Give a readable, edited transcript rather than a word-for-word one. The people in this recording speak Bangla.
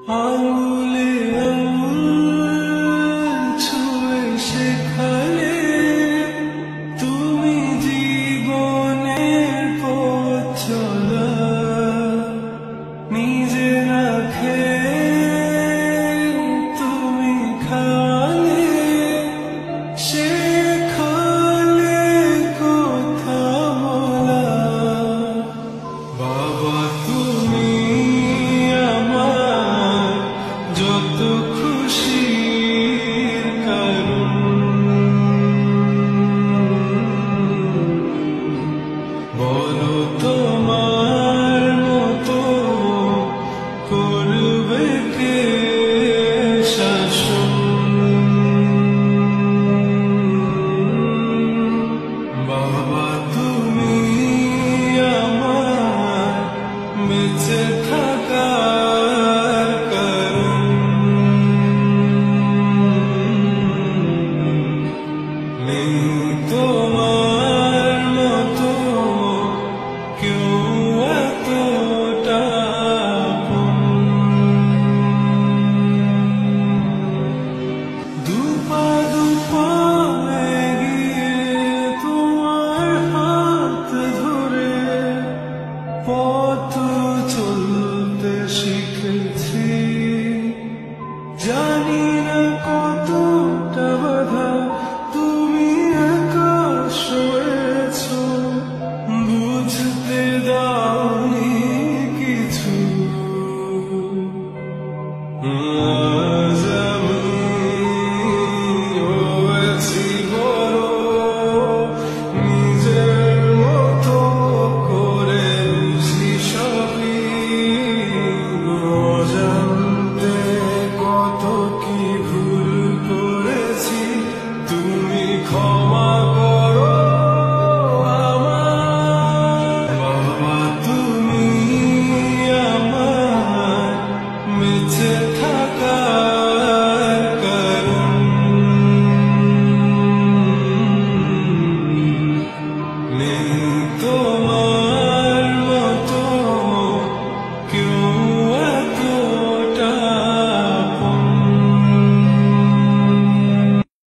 আঙুলে আঙুল ছুঁয়ে শেখালে তুমি জীবনের পথ চলা, নিজে না খেয়ে তুমি খালে, শেখালে কথা বলা। বাবা তুমি আমার যত খুশির কারণ, বলো তোমার মতো করবে কে।